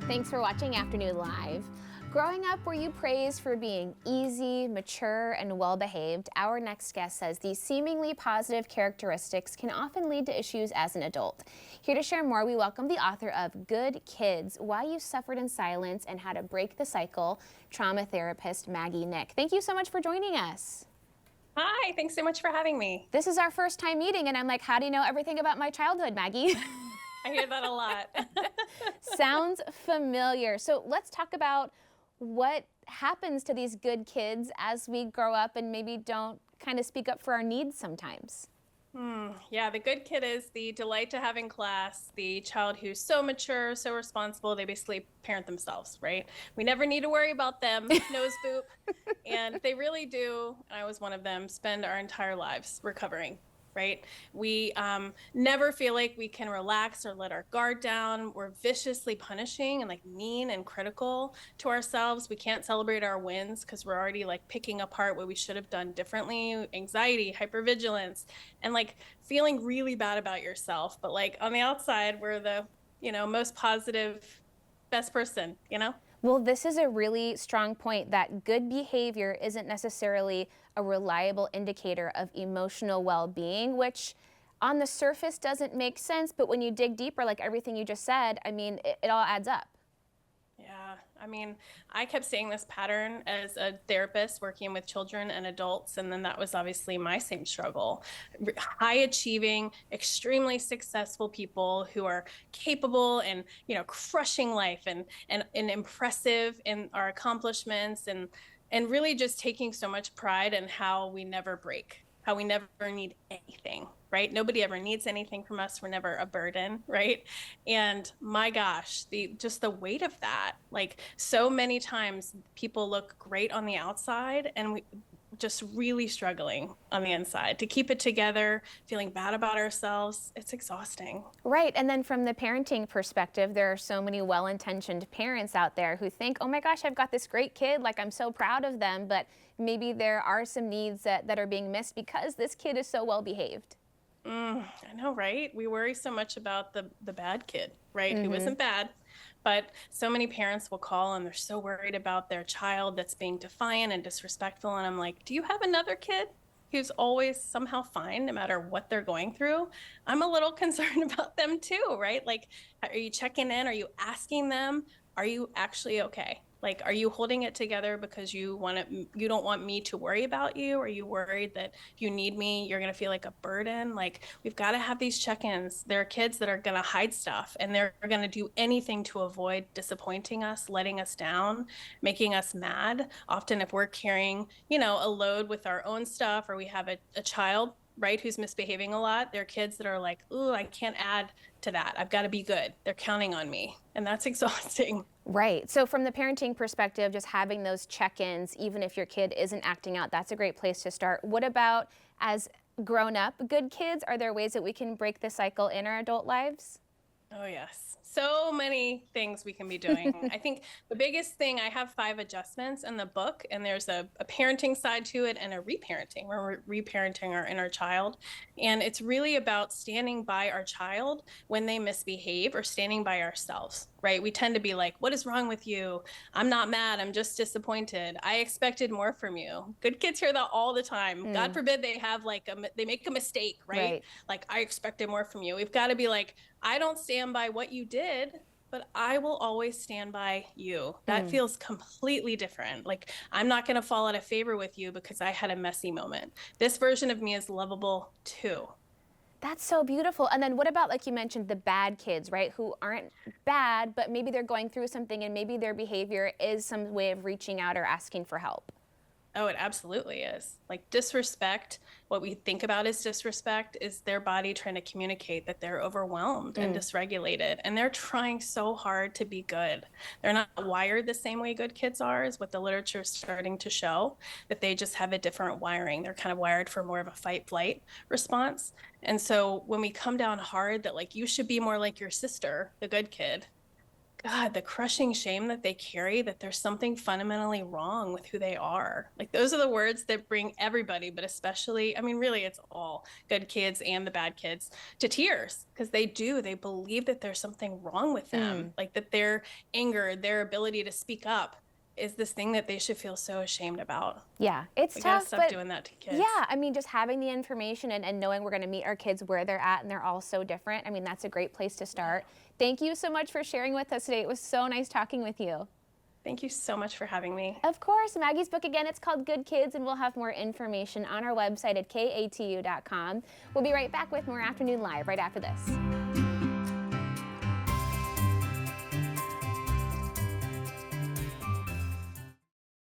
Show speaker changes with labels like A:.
A: Thanks for watching Afternoon Live. Growing up, were you praised for being easy, mature, and well-behaved? Our next guest says these seemingly positive characteristics can often lead to issues as an adult. Here to share more, we welcome the author of Good Kids, Why You Suffered in Silence and How to Break the Cycle, trauma therapist Maggie Nick. Thank you so much for joining us.
B: Hi, thanks so much for having me.
A: This is our first time meeting, and I'm like, how do you know everything about my childhood, Maggie?
B: I hear that a lot.
A: Sounds familiar. So let's talk about what happens to these good kids as we grow up and maybe don't kind of speak up for our needs sometimes.
B: Yeah, the good kid is the delight to have in class, the child who's so mature, so responsible, they basically parent themselves, right? We never need to worry about them, nose boop. And they really do, and I was one of them, spend our entire lives recovering. Right? We never feel like we can relax or let our guard down. We're viciously punishing and like mean and critical to ourselves. We can't celebrate our wins because we're already like picking apart what we should have done differently. Anxiety, hypervigilance, and like feeling really bad about yourself. But like on the outside, we're the, most positive, best person,
A: Well, this is a really strong point that good behavior isn't necessarily a reliable indicator of emotional well-being, which on the surface doesn't make sense, but when you dig deeper, like everything you just said, I mean, it all adds up.
B: Yeah, I mean, I kept seeing this pattern as a therapist working with children and adults, and then that was obviously my same struggle. High achieving, extremely successful people who are capable and, crushing life and impressive in our accomplishments and really just taking so much pride in how we never break, how we never need anything, right? Nobody ever needs anything from us. We're never a burden, right? And my gosh, the weight of that, like so many times people look great on the outside and we just really struggling on the inside to keep it together, feeling bad about ourselves. It's exhausting.
A: Right, and then from the parenting perspective, there are so many well-intentioned parents out there who think, oh my gosh, I've got this great kid, like I'm so proud of them, but maybe there are some needs that are being missed because this kid is so well behaved.
B: I know, right? We worry so much about the bad kid, right? Who isn't bad. But so many parents will call and they're so worried about their child that's being defiant and disrespectful. And I'm like, do you have another kid who's always somehow fine no matter what they're going through? I'm a little concerned about them too, right? Like, are you checking in? Are you asking them, are you actually okay? Like, are you holding it together because you don't want me to worry about you? Are you worried that if you need me, you're going to feel like a burden? Like, we've got to have these check-ins. There are kids that are going to hide stuff and they're going to do anything to avoid disappointing us, letting us down, making us mad. Often if we're carrying, a load with our own stuff or we have a child, right, who's misbehaving a lot, there are kids that are like, ooh, I can't add to that. I've got to be good. They're counting on me. And that's exhausting.
A: Right. So from the parenting perspective, just having those check-ins, even if your kid isn't acting out, that's a great place to start. What about as grown-up good kids? Are there ways that we can break the cycle in our adult lives?
B: Oh, yes. So many things we can be doing. I think the biggest thing, I have 5 adjustments in the book, and there's a parenting side to it and a reparenting, where we're reparenting our inner child. And it's really about standing by our child when they misbehave or standing by ourselves, right? We tend to be like, what is wrong with you? I'm not mad. I'm just disappointed. I expected more from you. Good kids hear that all the time. God forbid they have they make a mistake, right? Like, I expected more from you. We've got to be like, I don't stand by what you did, but I will always stand by you. That feels completely different. Like, I'm not going to fall out of favor with you because I had a messy moment. This version of me is lovable too.
A: That's so beautiful. And then what about, like you mentioned, the bad kids, right, who aren't bad, but maybe they're going through something and maybe their behavior is some way of reaching out or asking for help?
B: Oh, it absolutely is. Like, disrespect, what we think about as disrespect is their body trying to communicate that they're overwhelmed and dysregulated. And they're trying so hard to be good. They're not wired the same way good kids are, is what the literature is starting to show, that they just have a different wiring. They're kind of wired for more of a fight-flight response. And so when we come down hard that, like, you should be more like your sister, the good kid, God, the crushing shame that they carry, that there's something fundamentally wrong with who they are. Like, those are the words that bring everybody, but especially, I mean, really, it's all good kids and the bad kids to tears, because they believe that there's something wrong with them, like that their anger, their ability to speak up is this thing that they should feel so ashamed about.
A: Yeah, it's
B: We gotta
A: tough,
B: stop
A: but
B: doing that to kids.
A: yeah, I mean, just having the information and knowing we're going to meet our kids where they're at and they're all so different. I mean, that's a great place to start. Thank you so much for sharing with us today. It was so nice talking with you.
B: Thank you so much for having me.
A: Of course, Maggie's book again, it's called Good Kids, and we'll have more information on our website at katu.com. We'll be right back with more Afternoon Live right after this.